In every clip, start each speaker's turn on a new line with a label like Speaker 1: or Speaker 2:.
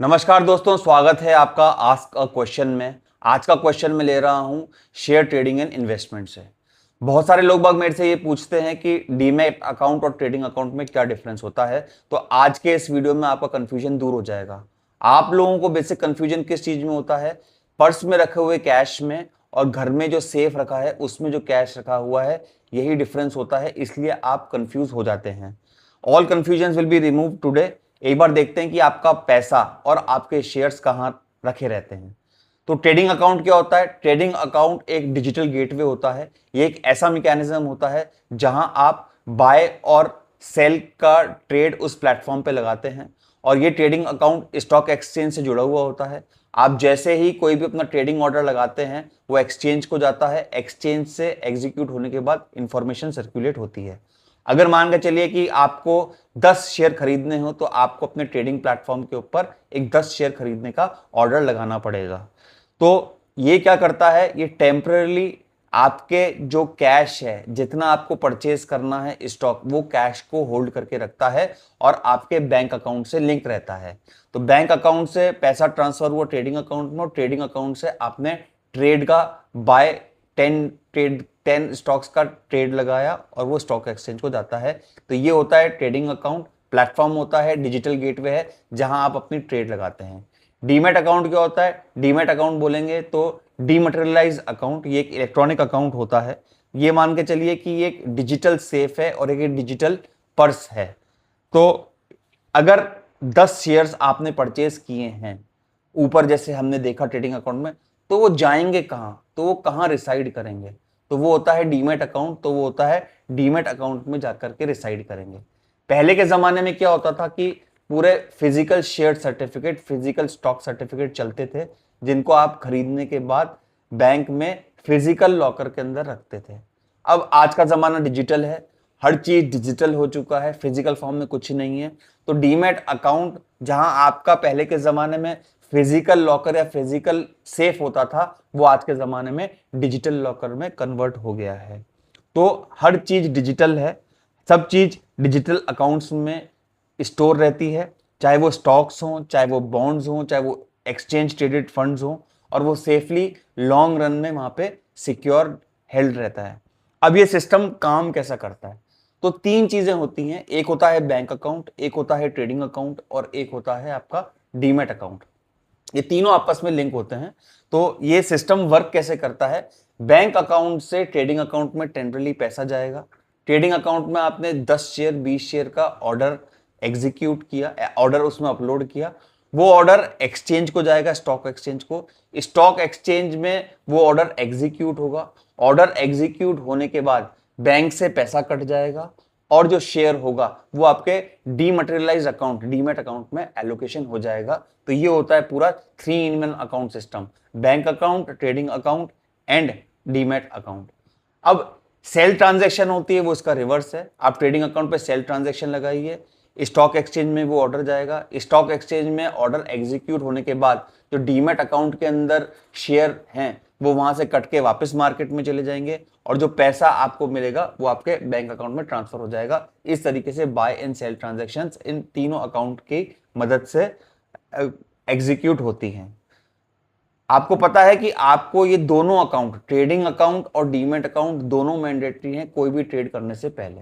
Speaker 1: नमस्कार दोस्तों, स्वागत है आपका आस्क अ क्वेश्चन में। आज का क्वेश्चन मैं ले रहा हूं शेयर ट्रेडिंग एंड इन्वेस्टमेंट से। बहुत सारे लोग बाग मेरे से ये पूछते हैं कि डीमैट अकाउंट और ट्रेडिंग अकाउंट में क्या डिफरेंस होता है। तो आज के इस वीडियो में आपका कंफ्यूजन दूर हो जाएगा। आप लोगों को बेसिक कंफ्यूजन किस चीज में होता है? पर्स में रखे हुए कैश में और घर में जो सेफ रखा है उसमें जो कैश रखा हुआ है, यही डिफरेंस होता है। इसलिए आप कंफ्यूज हो जाते हैं। All confusion will be remove today. एक बार देखते हैं कि आपका पैसा और आपके शेयर्स कहां रखे रहते हैं। तो ट्रेडिंग अकाउंट क्या होता है? ट्रेडिंग अकाउंट एक डिजिटल गेटवे होता है। ये एक ऐसा मैकेनिज्म होता है जहां आप बाय और सेल का ट्रेड उस प्लेटफॉर्म पे लगाते हैं। और ये ट्रेडिंग अकाउंट स्टॉक एक्सचेंज से जुड़ा हुआ होता है। आप जैसे ही कोई भी अपना ट्रेडिंग ऑर्डर लगाते हैं, वो एक्सचेंज को जाता है। एक्सचेंज से एग्जीक्यूट होने के बाद इंफॉर्मेशन सर्कुलेट होती है। अगर मान के चलिए कि आपको 10 शेयर खरीदने हो, तो आपको अपने ट्रेडिंग प्लेटफॉर्म के ऊपर एक 10 शेयर खरीदने का ऑर्डर लगाना पड़ेगा। तो ये क्या करता है? ये टेम्पररी आपके जो कैश है, जितना आपको परचेज करना है स्टॉक, वो कैश को होल्ड करके रखता है और आपके बैंक अकाउंट से लिंक रहता है। तो बैंक अकाउंट से पैसा ट्रांसफर हुआ ट्रेडिंग अकाउंट में, और ट्रेडिंग अकाउंट से आपने ट्रेड का बाय 10 स्टॉक्स का ट्रेड लगाया और वो स्टॉक एक्सचेंज को जाता है। तो ये होता है ट्रेडिंग अकाउंट। प्लेटफॉर्म होता है, डिजिटल गेटवे है जहां आप अपनी ट्रेड लगाते हैं। डीमैट अकाउंट क्या होता है? डीमैट अकाउंट बोलेंगे तो डीमटेरियलाइज अकाउंट, ये एक इलेक्ट्रॉनिक अकाउंट होता है। ये मान के चलिए कि ये एक डिजिटल सेफ है और एक डिजिटल पर्स है। तो अगर 10 शेयर्स आपने परचेज किए हैं ऊपर, जैसे हमने देखा ट्रेडिंग अकाउंट में, तो वो जाएंगे कहां? तो वो कहां रिसाइड करेंगे? तो वो होता है डीमैट अकाउंट। तो वो होता है डीमैट अकाउंट में जाकर के रिसाइड करेंगे। पहले के जमाने में क्या होता था कि पूरे physical share certificate, physical stock certificate चलते थे, जिनको आप खरीदने के बाद बैंक में फिजिकल लॉकर के अंदर रखते थे। अब आज का जमाना डिजिटल है, हर चीज डिजिटल हो चुका है, फिजिकल फॉर्म में कुछ नहीं है। तो डीमैट अकाउंट, जहां आपका पहले के जमाने में फिजिकल लॉकर या फिजिकल सेफ होता था, वो आज के जमाने में डिजिटल लॉकर में कन्वर्ट हो गया है। तो हर चीज डिजिटल है, सब चीज डिजिटल अकाउंट्स में स्टोर रहती है, चाहे वो स्टॉक्स हों, चाहे वो बॉन्ड्स हों, चाहे वो एक्सचेंज ट्रेडेड फंड्स हों, और वो सेफली लॉन्ग रन में वहां पे सिक्योर हेल्ड रहता है। अब ये सिस्टम काम कैसा करता है? तो 3 चीजें होती हैं। एक होता है बैंक अकाउंट, एक होता है ट्रेडिंग अकाउंट, और एक होता है आपका डीमैट अकाउंट। ये तीनों आपस में लिंक होते हैं। तो ये सिस्टम वर्क कैसे करता है? बैंक अकाउंट से ट्रेडिंग अकाउंट में टेंडरली पैसा जाएगा। ट्रेडिंग अकाउंट में आपने 10 शेयर 20 शेयर का ऑर्डर एग्जीक्यूट किया, ऑर्डर उसमें अपलोड किया। वो ऑर्डर एक्सचेंज को जाएगा, स्टॉक एक्सचेंज को। स्टॉक एक्सचेंज में वो ऑर्डर एग्जीक्यूट होगा। ऑर्डर एग्जीक्यूट होने के बाद बैंक से पैसा कट जाएगा, और जो शेयर होगा वो आपके डीमटेरियलाइज अकाउंट, डीमैट अकाउंट में एलोकेशन हो जाएगा। तो ये होता है पूरा 3 in 1 account system: bank account, trading account and demat account. अब सेल ट्रांजैक्शन होती है, वो इसका रिवर्स है। आप ट्रेडिंग अकाउंट पे सेल ट्रांजैक्शन लगाइए, स्टॉक एक्सचेंज में वो ऑर्डर जाएगा। स्टॉक एक्सचेंज में ऑर्डर एग्जीक्यूट होने के बाद जो डीमैट अकाउंट के अंदर शेयर हैं, वो वहां से कट के वापस मार्केट में चले जाएंगे, और जो पैसा आपको मिलेगा वो आपके बैंक अकाउंट में ट्रांसफर हो जाएगा। इस तरीके से बाय एंड सेल ट्रांजैक्शंस इन तीनों अकाउंट की मदद से एग्जीक्यूट होती हैं। आपको पता है कि आपको ये दोनों अकाउंट, ट्रेडिंग अकाउंट और डीमैट अकाउंट, दोनों मैंडेटरी हैं कोई भी ट्रेड करने से पहले।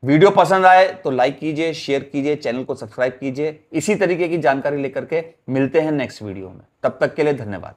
Speaker 1: वीडियो पसंद आए तो लाइक कीजिए, शेयर कीजिए, चैनल को सब्सक्राइब कीजिए। इसी तरीके की जानकारी लेकर के मिलते हैं नेक्स्ट वीडियो में। तब तक के लिए धन्यवाद।